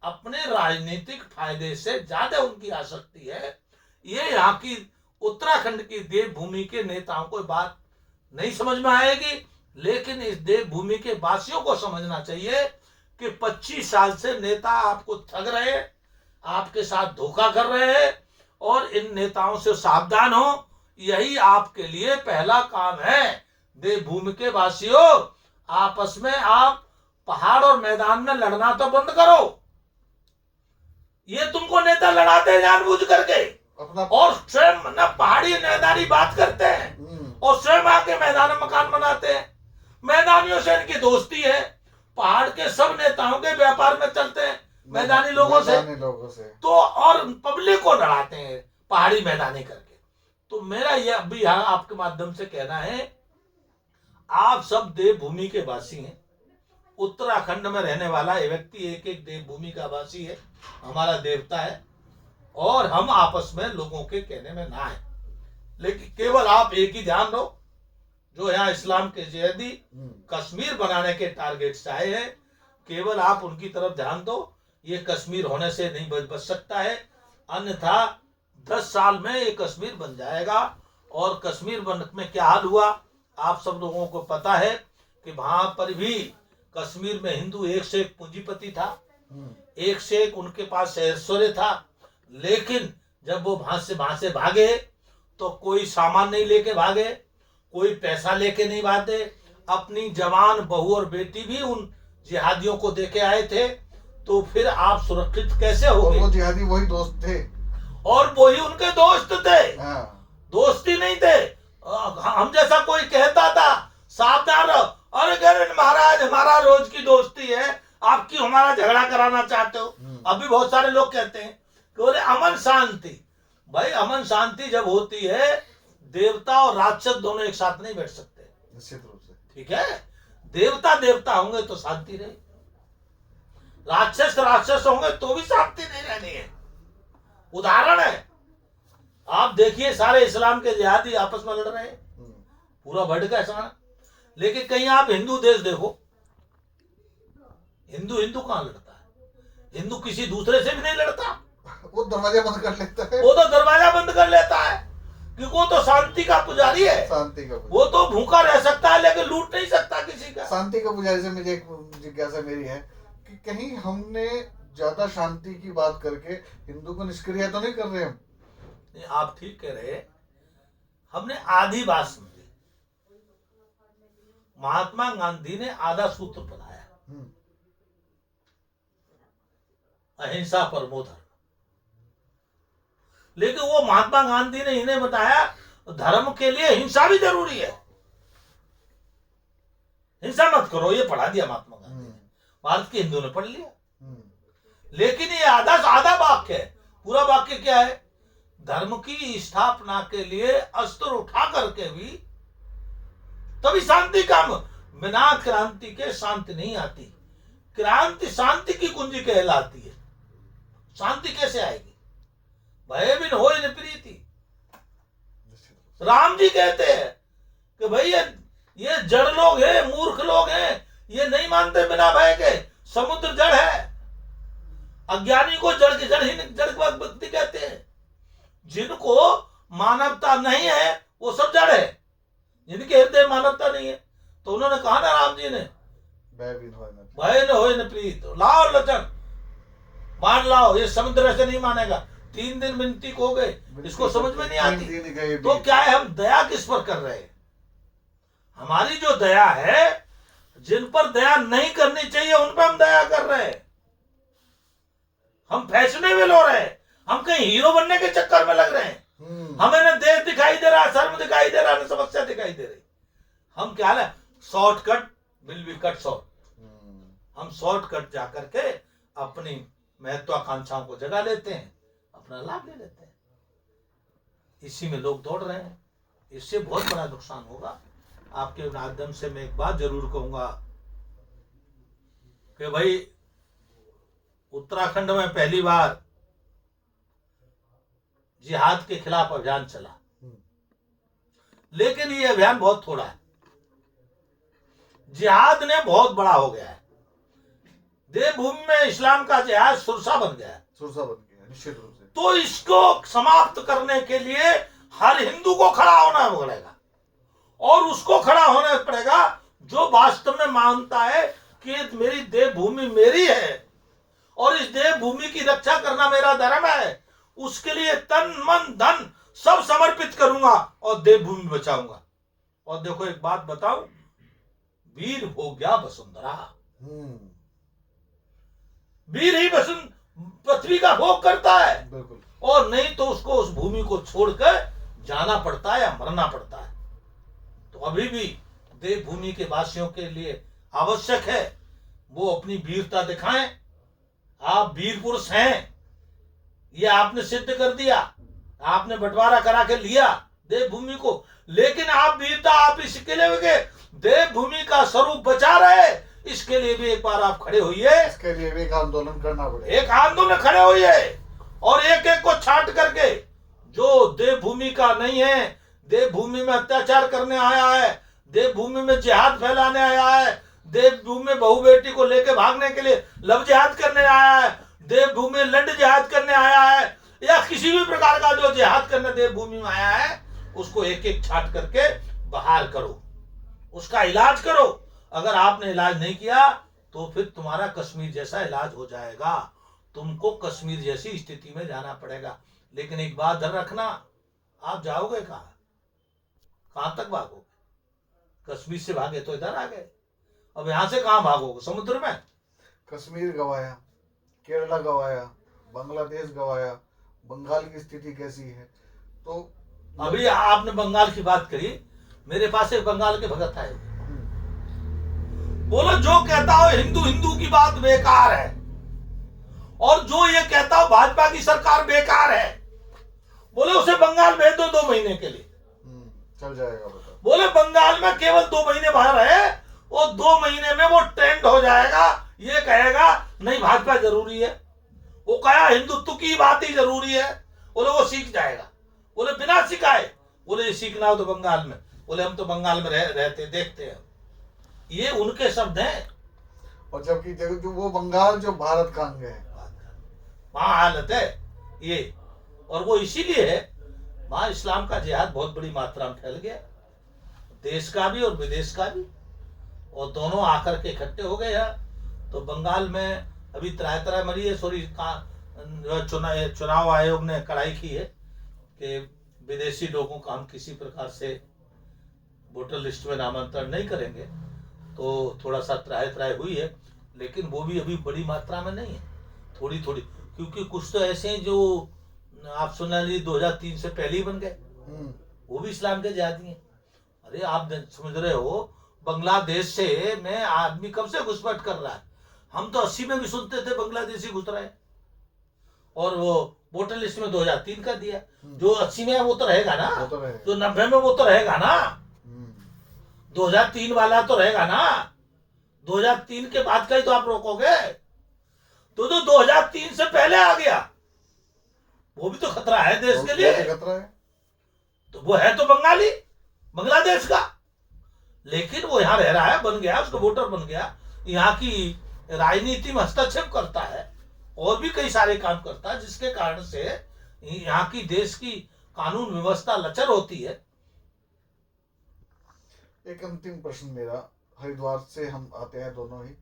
अपने राजनीतिक फायदे से ज्यादा उनकी आसक्ति है। ये यहाँ की उत्तराखंड की देवभूमि के नेताओं को बात नहीं समझ में आएगी, लेकिन इस देवभूमि के वासियों को समझना चाहिए कि 25 साल से नेता आपको ठग रहे हैं, आपके साथ धोखा कर रहे हैं, और इन नेताओं से सावधान हो। यही आपके लिए पहला काम है। देवभूमि के वासियों, आपस में आप पहाड़ और मैदान में लड़ना तो बंद करो। ये तुमको नेता लड़ाते हैं जानबूझ करके, अपना और स्वयं न पहाड़ी मैदानी बात करते हैं और स्वयं आके मैदान में मकान बनाते हैं। मैदानियों से इनकी दोस्ती है, पहाड़ के सब नेताओं के व्यापार में चलते हैं मैदानी लोगों से तो, और पब्लिक को लड़ाते हैं पहाड़ी मैदानी करके। तो मेरा यह अभी यहाँ आपके माध्यम से कहना है, आप सब देवभूमि के वासी हैं। उत्तराखंड में रहने वाला ये व्यक्ति एक एक देवभूमि का वासी है, हमारा देवता है, और हम आपस में लोगों के कहने में ना है। लेकिन केवल आप एक ही ध्यान दो, जो यहाँ इस्लाम के जिहादी कश्मीर बनाने के टारगेट से आए हैं, केवल आप उनकी तरफ ध्यान दो। ये कश्मीर होने से नहीं बच सकता है, अन्यथा 10 साल में ये कश्मीर बन जाएगा। और कश्मीर बन में क्या हाल हुआ आप सब लोगों को पता है कि वहां पर भी कश्मीर में हिंदू एक से एक पूंजीपति था, एक से एक उनके पास ऐश्वर्य था। लेकिन जब वो वहां से भागे तो कोई सामान नहीं लेके भागे, कोई पैसा लेके नहीं भागे। अपनी जवान बहू और बेटी भी उन जिहादियों को देके आए थे। तो फिर आप सुरक्षित कैसे हो गए? वो जिहादी वही दोस्त थे, और वही उनके दोस्त थे। दोस्ती नहीं थे। हम जैसा कोई कहता था सावधान रहो, अरे गैरन महाराज हमारा रोज की दोस्ती है, आप क्यों हमारा झगड़ा कराना चाहते हो? अभी बहुत सारे लोग कहते हैं कि बोले अमन शांति। भाई अमन शांति जब होती है, देवता और राक्षस दोनों एक साथ नहीं बैठ सकते, निश्चित रूप से। ठीक है, देवता देवता होंगे तो शांति रहे, राक्षस होंगे तो भी शांति नहीं रहनी है। उदाहरण है, आप देखिए सारे इस्लाम के जिहादी आपस में लड़ रहे हैं, पूरा वर्ल्ड का ऐसा। लेकिन कहीं आप हिंदू देश देखो, हिंदू कहां लड़ता है? हिंदू किसी दूसरे से भी नहीं लड़ता, वो दरवाजा बंद कर लेता है। वो तो दरवाजा बंद कर लेता है, क्योंकि वो तो शांति का पुजारी है। शांति का वो तो भूखा रह सकता है लेकिन लूट नहीं सकता किसी का। शांति का पुजारी से मुझे एक जिज्ञासा मेरी है कि कहीं हमने ज्यादा शांति की बात करके हिंदू को निष्क्रिय तो नहीं कर रहे हम? आप ठीक कह रहे, हमने आधी बात समझी। महात्मा गांधी ने आधा सूत्र बनाया, अहिंसा परमो धर्म। लेकिन वो महात्मा गांधी ने इन्हें बताया धर्म के लिए हिंसा भी जरूरी है, हिंसा मत करो, ये पढ़ा दिया महात्मा गांधी ने, भारत के हिंदू ने पढ़ लिया। लेकिन ये आधा वाक्य है, पूरा वाक्य क्या है? धर्म की स्थापना के लिए अस्त्र उठा करके भी तभी शांति का, बिना क्रांति के शांति नहीं आती। क्रांति शांति की कुंजी कहलाती है। शांति कैसे आएगी? भय बिन होय न प्रीति। राम जी कहते हैं कि भाई ये जड़ लोग हैं, मूर्ख लोग हैं, ये नहीं मानते बिना भय के। समुद्र जड़ है, अज्ञानी को जड़ की जड़ ही जड़ भक्ति कहते हैं। जिनको मानवता नहीं है वो सब जड़ है, जिनके हृदय मानवता नहीं है। तो उन्होंने कहा ना राम जी ने, भय न होय न प्रीत, लाओ लचन मान लाओ, ये समुद्र ऐसे नहीं मानेगा। 3 दिन विनती हो गए, इसको समझ में नहीं आती। तो क्या है, हम दया किस पर कर रहे हैं? हमारी जो दया है, जिन पर दया नहीं करनी चाहिए उन पर हम दया कर रहे हैं। हम फैशनेबल हो रहे हैं, हम कहीं हीरो बनने के चक्कर में लग रहे हैं। हमें न देश दिखाई दे रहा, शर्म दिखाई दे रहा, न समस्या दिखाई दे रही। हम क्या है, shortcut will be cut short. हम शॉर्टकट जाकर के अपनी महत्वाकांक्षाओं को जगा लेते हैं, अपना लाभ ले लेते हैं। इसी में लोग दौड़ रहे हैं, इससे बहुत बड़ा नुकसान होगा। आपके माध्यम से मैं एक बात जरूर कहूंगा कि भाई उत्तराखंड में पहली बार जिहाद के खिलाफ अभियान चला, लेकिन ये अभियान बहुत थोड़ा है। जिहाद ने बहुत बड़ा हो गया है। देवभूमि में इस्लाम का जिहाद सुरसा बन गया है। सुरसा बन गया निश्चित रूप से। तो इसको समाप्त करने के लिए हर हिंदू को खड़ा होना पड़ेगा, और उसको खड़ा होना पड़ेगा जो वास्तव में मानता है कि मेरी देवभूमि मेरी है और इस देवभूमि की रक्षा करना मेरा धर्म है। उसके लिए तन मन धन सब समर्पित करूंगा और देवभूमि बचाऊंगा। और देखो एक बात बताऊं, वीर हो गया वसुंधरा। वीर ही पृथ्वी का भोग करता है, बिल्कुल। और नहीं तो उसको उस भूमि को छोड़कर जाना पड़ता है या मरना पड़ता है। तो अभी भी देवभूमि के वासियों के लिए आवश्यक है वो अपनी वीरता दिखाएं। आप वीर पुरुष हैं, ये आपने सिद्ध कर दिया, आपने बंटवारा करा के लिया देवभूमि को, लेकिन आप वीरता आप इसके लिए देवभूमि का स्वरूप बचा रहे, इसके लिए भी एक बार आप खड़े होइए। इसके लिए भी एक आंदोलन करना पड़ेगा। एक आंदोलन खड़े होइए और एक एक को छांट करके, जो देवभूमि का नहीं है, देवभूमि में अत्याचार करने आया है, देवभूमि में जिहाद फैलाने आया है, देवभूमि में बहू बेटी को लेकर भागने के लिए लव जिहाद करने आया है, देवभूमि में लंड जिहाद करने आया है, या किसी भी प्रकार का जो जिहाद करने देवभूमि में आया है, उसको एक एक छांट करके बाहर करो, उसका इलाज करो। अगर आपने इलाज नहीं किया तो फिर तुम्हारा कश्मीर जैसा इलाज हो जाएगा, तुमको कश्मीर जैसी स्थिति में जाना पड़ेगा। लेकिन एक बात ध्यान रखना, आप जाओगे कहां तक भागोगे? कश्मीर से भागे तो इधर आ गए, अब यहां से कहां भागोगे? समुद्र में। कश्मीर गवाया, केरला गवाया, बांग्लादेश गवाया, बंगाल की स्थिति कैसी है? तो अभी आपने बंगाल की बात करी, मेरे पास एक बंगाल के भगत आए, बोलो जो कहता हो हिंदू हिंदू की बात बेकार है, और जो ये कहता हो भाजपा की सरकार बेकार है, बोले उसे बंगाल भेज दो 2 महीने के लिए, चल जाएगा। बताओ। बोले बंगाल में केवल 2 महीने बाहर है, और 2 महीने में वो ट्रेंड हो जाएगा, ये कहेगा नहीं भाजपा जरूरी है, वो कहा हिंदुत्व की बात ही जरूरी है, बोले वो सीख जाएगा। बोले बिना सिखाए, बोले सीखना हो तो बंगाल में, बोले हम तो बंगाल में रहते देखते हैं। ये उनके शब्द हैं। और जबकि जो वो बंगाल जो भारत का अंग है, वहां हालत है ये, और वो इसीलिए है वहां इस्लाम का जिहाद बहुत बड़ी मात्रा में फैल गया, देश का भी और विदेश का भी, और दोनों आकर के इकट्ठे हो गए हैं। तो बंगाल में अभी त्राय मरी है, चुनाव आयोग ने कड़ाई की है कि विदेशी लोगों का हम किसी प्रकार से वोटर लिस्ट में नामांतरण नहीं करेंगे, तो थोड़ा सा त्राय हुई है, लेकिन वो भी अभी बड़ी मात्रा में नहीं है, थोड़ी थोड़ी, क्योंकि कुछ तो ऐसे हैं जो आप सुना लीजिए 2003 से पहले ही बन गए, वो भी इस्लाम के जिहादी हैं। अरे आप समझ रहे हो, बांग्लादेश से में आदमी कब से घुसपैठ कर रहा है, हम तो 80 में भी सुनते थे बांग्लादेशी घुस रहे हैं, और वो वोटर लिस्ट में 2003 का दिया, जो 80 में है वो तो रहेगा ना, जो 90 में वो तो रहेगा ना, 2003 वाला तो रहेगा ना, 2003 के बाद का ही तो आप रोकोगे, तो जो 2003 से पहले आ गया वो भी तो खतरा है देश के लिए, खतरा है। तो वो है तो बंगाली बांग्लादेश का, लेकिन वो यहाँ रह रहा है, बन गया, उसका वोटर बन गया, यहाँ की राजनीति में हस्तक्षेप करता है और भी कई सारे काम करता है, जिसके कारण से यहाँ की देश की कानून व्यवस्था लचर होती है। एक अंतिम प्रश्न मेरा, हरिद्वार से हम आते हैं दोनों ही,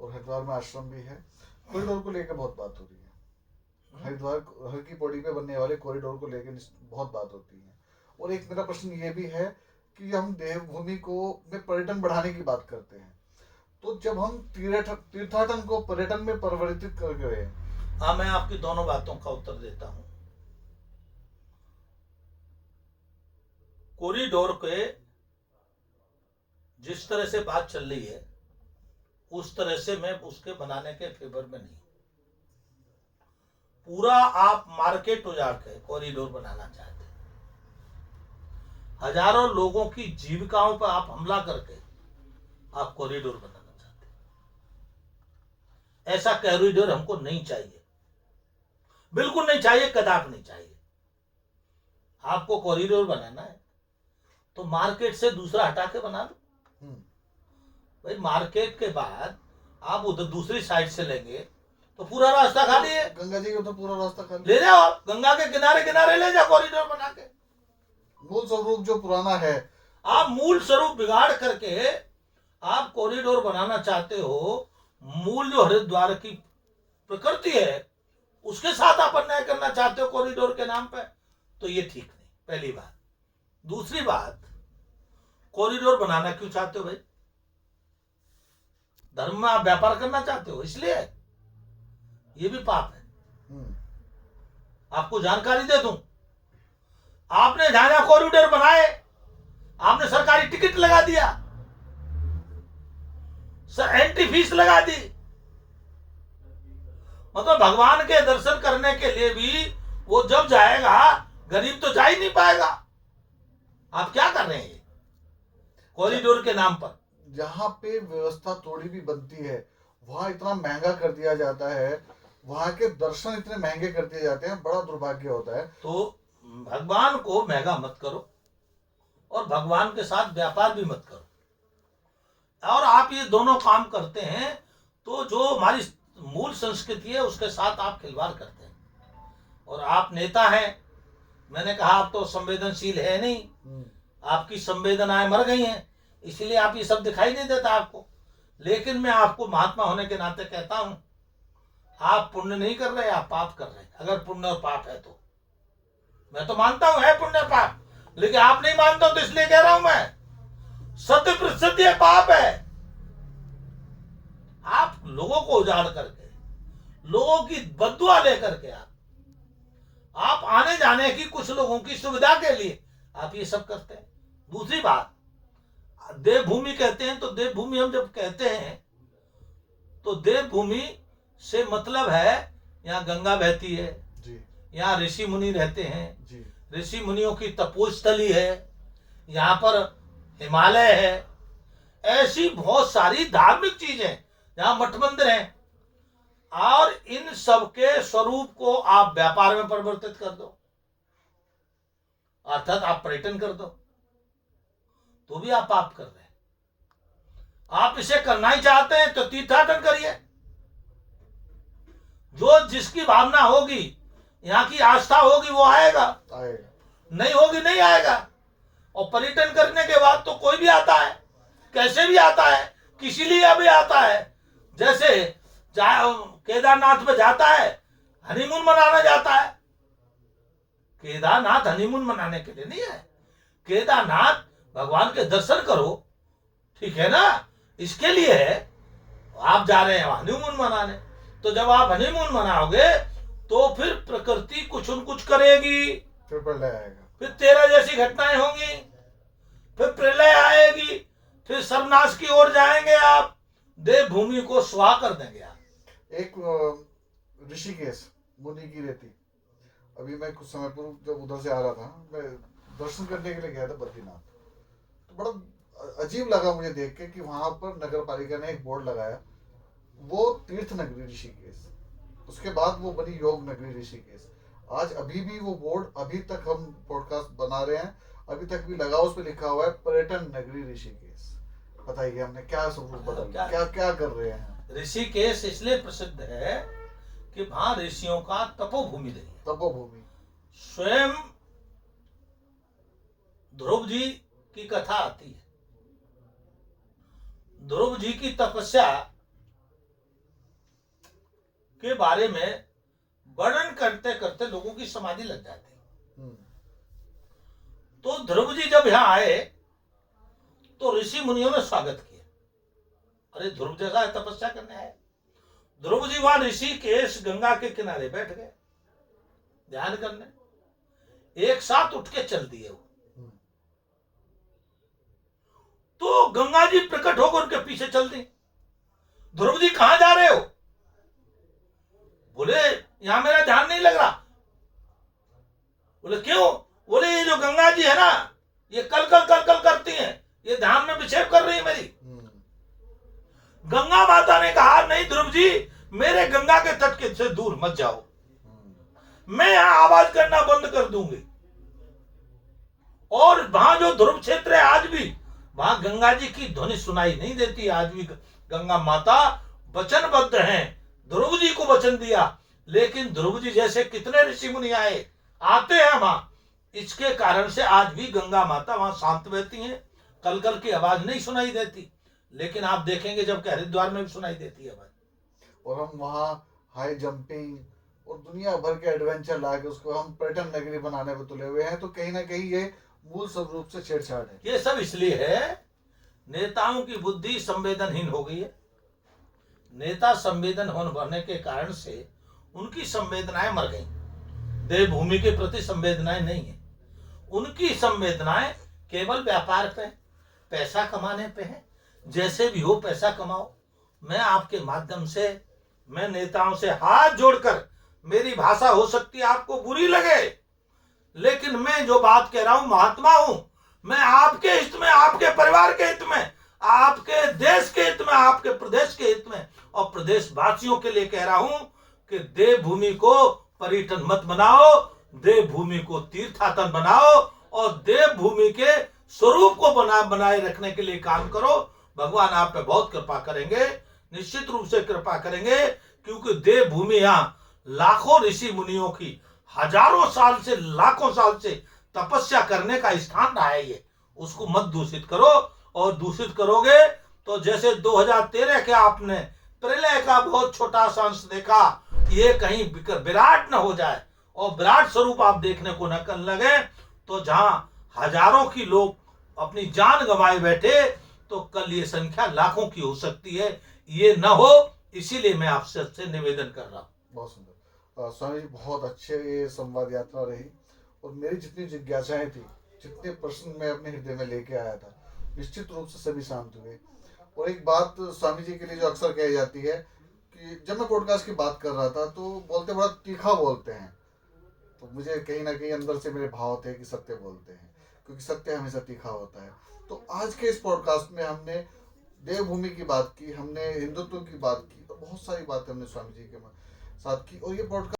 और हरिद्वार में आश्रम भी है, कॉरिडोर को लेकर बहुत बात हो रही है, हरिद्वार हर की पौड़ी पे बनने वाले कॉरिडोर को लेकर बहुत बात होती है। और एक मेरा प्रश्न ये भी है कि हम देवभूमि को में पर्यटन बढ़ाने की बात करते हैं, तो जब हम तीर्थाटन को पर्यटन में परिवर्तित कर गए। हाँ, मैं आपकी दोनों बातों का उत्तर देता हूं। कॉरिडोर के जिस तरह से बात चल रही है, उस तरह से मैं उसके बनाने के फेवर में नहीं। पूरा आप मार्केट उजाड़ के कॉरिडोर बनाना चाहते हैं, हजारों लोगों की जीविकाओं पर आप हमला करके आप कॉरिडोर बनाना चाहते हैं। ऐसा कॉरिडोर हमको नहीं चाहिए, बिल्कुल नहीं चाहिए, कदापि नहीं चाहिए। आपको कॉरिडोर बनाना है तो मार्केट से दूसरा हटा के बना दो। हम्म, भाई मार्केट के बाद आप उधर दूसरी साइड से लेंगे तो पूरा रास्ता खाली है, गंगा जी का तो पूरा रास्ता खाली। ले जाओ आप गंगा के किनारे किनारे ले जाओ कॉरिडोर बना के। मूल स्वरूप जो पुराना है, आप मूल स्वरूप बिगाड़ करके आप कॉरिडोर बनाना चाहते हो, मूल जो हरिद्वार की प्रकृति है उसके साथ आप अन्याय करना चाहते हो कॉरिडोर के नाम पे, तो ये ठीक नहीं, पहली बात। दूसरी बात, कॉरिडोर बनाना क्यों चाहते हो भाई? धर्म में आप व्यापार करना चाहते हो इसलिए, ये भी पाप है। हम्म, आपको जानकारी दे दूं, आपने जहां जहां कॉरिडोर बनाए आपने सरकारी टिकट लगा दिया, एंट्री फीस लगा दी, मतलब भगवान के दर्शन करने के लिए भी वो जब जाएगा गरीब तो जा ही नहीं पाएगा। आप क्या कर रहे हैं कॉरिडोर के नाम पर? जहाँ पे व्यवस्था थोड़ी भी बनती है वहां इतना महंगा कर दिया जाता है, वहां के दर्शन इतने महंगे कर दिए जाते हैं, बड़ा दुर्भाग्य होता है। तो भगवान को महंगा मत करो और भगवान के साथ व्यापार भी मत करो। और आप ये दोनों काम करते हैं तो जो हमारी मूल संस्कृति है उसके साथ आप खिलवाड़ करते हैं। और आप नेता हैं, मैंने कहा आप तो संवेदनशील है नहीं, आपकी संवेदनाएं मर गई हैं, इसलिए आप ये सब दिखाई नहीं देता आपको। लेकिन मैं आपको महात्मा होने के नाते कहता हूं, आप पुण्य नहीं कर रहे, आप पाप कर रहे हैं। अगर पुण्य और पाप है तो मैं तो मानता हूं है पुण्य पाप, लेकिन आप नहीं मानते हो तो इसलिए कह रहा हूं मैं, 100% ये पाप है। आप लोगों को उजाड़ करके, लोगों की बद्दुआ लेकर के आप आने जाने की कुछ लोगों की सुविधा के लिए आप ये सब करते हैं। दूसरी बात, देवभूमि कहते हैं, तो देवभूमि हम जब कहते हैं तो देवभूमि से मतलब है यहाँ गंगा बहती है जी, यहाँ ऋषि मुनि रहते हैं जी, ऋषि मुनियों की तपोस्थली है, यहाँ पर हिमालय है, ऐसी बहुत सारी धार्मिक चीजें जहां मठ मंदिर हैं। और इन सब के स्वरूप को आप व्यापार में परिवर्तित कर दो, अर्थात आप पर्यटन कर दो, तो भी आप पाप कर रहे हैं। आप इसे करना ही चाहते हैं तो तीर्थाटन करिए। जो जिसकी भावना होगी, यहाँ की आस्था होगी, वो आएगा, आएगा, नहीं होगी नहीं आएगा। और पर्यटन करने के बाद तो कोई भी आता है, कैसे भी आता है, किसी लिए भी आता है। जैसे केदारनाथ में जाता है, हनीमून मनाने जाता है। केदारनाथ हनीमून मनाने के लिए नहीं है, केदारनाथ भगवान के दर्शन करो, ठीक है ना, इसके लिए है। आप जा रहे हैं हनीमून मनाने, तो जब आप हनीमून मनाओगे तो फिर प्रकृति कुछ न कुछ करेगी, फिर प्रलय आएगा, फिर 13 जैसी घटनाएं होंगी, फिर प्रलय आएगी, फिर सर्वनाश की ओर जाएंगे आप, देवभूमि को स्वाह कर देंगे आप। एक ऋषिकेश मुनि की रहती, अभी मैं कुछ समय पूर्व जब उधर से आ रहा था, मैं दर्शन करने के लिए गया था बद्रीनाथ, तो बड़ा अजीब लगा मुझे देख के कि वहां पर नगर पालिका ने एक बोर्ड लगाया, वो तीर्थ नगरी ऋषिकेश, उसके बाद वो बनी योग नगरी ऋषिकेश। आज अभी भी वो बोर्ड, अभी तक हम पॉडकास्ट बना रहे हैं, अभी तक भी लगा, उस पर लिखा हुआ है पर्यटन नगरी ऋषिकेश। बताइए हमने क्या स्वरूप बदल, क्या क्या कर रहे हैं? ऋषिकेश इसलिए प्रसिद्ध है कि वहां ऋषियों का तपोभूमि रही है। तपोभूमि, स्वयं ध्रुव जी की कथा आती है, ध्रुव जी की तपस्या के बारे में वर्णन करते करते लोगों की समाधि लग जाती है। तो ध्रुव जी जब यहां आए तो ऋषि मुनियों ने स्वागत किया, अरे ध्रुव जगह है, तपस्या करने आए। ध्रुव जी वहां ऋषिकेश गंगा के किनारे बैठ गए ध्यान करने, एक साथ उठ के चल दिए वो। तो गंगा जी प्रकट होकर उनके पीछे चल दी। ध्रुव जी कहां जा रहे हो? बोले यहां मेरा ध्यान नहीं लग रहा। बोले क्यों? बोले ये जो गंगा जी है ना, ये कल कल कल कल करती हैं, ये ध्यान में विक्षेप कर रही है मेरी। गंगा माता ने कहा नहीं ध्रुव जी, मेरे गंगा के तट के से दूर मत जाओ, मैं यहां आवाज करना बंद कर दूंगी। और वहां जो ध्रुव क्षेत्र है आज भी वहां गंगा जी की ध्वनि सुनाई नहीं देती। आज भी गंगा माता वचनबद्ध हैं, ध्रुव जी को वचन दिया, लेकिन ध्रुव जी जैसे कितने ऋषि मुनि आते हैं वहां, इसके कारण से आज भी गंगा माता वहां शांत रहती हैं, कलकल की आवाज नहीं सुनाई देती। लेकिन आप देखेंगे जब कि हरिद्वार में भी सुनाई देती है आवाज। और हम वहाँ हाई जंपिंग और दुनिया भर के एडवेंचर ला के उसको हम पर्यटन नगरी बनाने पे तुले हुए हैं, तो कहीं ना कहीं ये मूल स्वरूप से छेड़छाड़ है। ये सब इसलिए है, नेताओं की बुद्धि संवेदनहीन हो गई है। नेता संवेदन होने के कारण से उनकी संवेदनाएं मर गई। देवभूमि के प्रति संवेदनाएं नहीं है। उनकी संवेदनाएं केवल व्यापार पे, पैसा कमाने पे है। जैसे भी हो पैसा कमाओ। मैं आपके माध्यम से, मैं नेताओं से हाथ जोड़कर, मेरी भाषा हो सकती है आपको बुरी लगे, लेकिन मैं जो बात कह रहा हूं महात्मा हूं। मैं आपके हित में, आपके परिवार के हित में, आपके देश के हित में, आपके प्रदेश के हित में और प्रदेश वासियों के लिए कह रहा हूं कि देवभूमि को पर्यटन मत बनाओ, देवभूमि को तीर्थाटन बनाओ और देवभूमि के स्वरूप को बनाए रखने के लिए काम करो। भगवान आप पे बहुत कृपा करेंगे, निश्चित रूप से कृपा करेंगे, क्योंकि देवभूमि यहाँ लाखों ऋषि मुनियों की हजारों साल से, लाखों साल से तपस्या करने का स्थान रहा है। ये उसको मत दूषित करो, और दूषित करोगे तो जैसे 2013 के आपने प्रलय का बहुत छोटा सा अंश देखा, ये कहीं विराट न हो जाए और विराट स्वरूप आप देखने को न कर लगे, तो जहां हजारों की लोग अपनी जान गंवाए बैठे, तो कल ये संख्या लाखों की हो सकती है। ये न हो, इसीलिए मैं आपसे निवेदन कर रहा हूँ। बहुत सुंदर स्वामी जी, बहुत अच्छे ये संवाद यात्रा रही, और मेरी जितनी जिज्ञासाएं थी, जितने प्रश्न मैं अपने हृदय में लेके आया था, निश्चित रूप से सभी शांत हुए। और एक बात स्वामी जी के लिए जो अक्सर कही जाती है कि जब मैं पॉडकास्ट की बात कर रहा था तो बोलते बड़ा तीखा बोलते हैं, तो मुझे कहीं ना कहीं अंदर से मेरे भाव थे कि सत्य बोलते हैं, क्योंकि सत्य हमेशा तीखा होता है। तो आज के इस पॉडकास्ट में हमने देवभूमि की बात की, हमने हिंदुत्व की बात की, और बहुत सारी बातें हमने स्वामी जी के साथ की। और ये पॉडकास्ट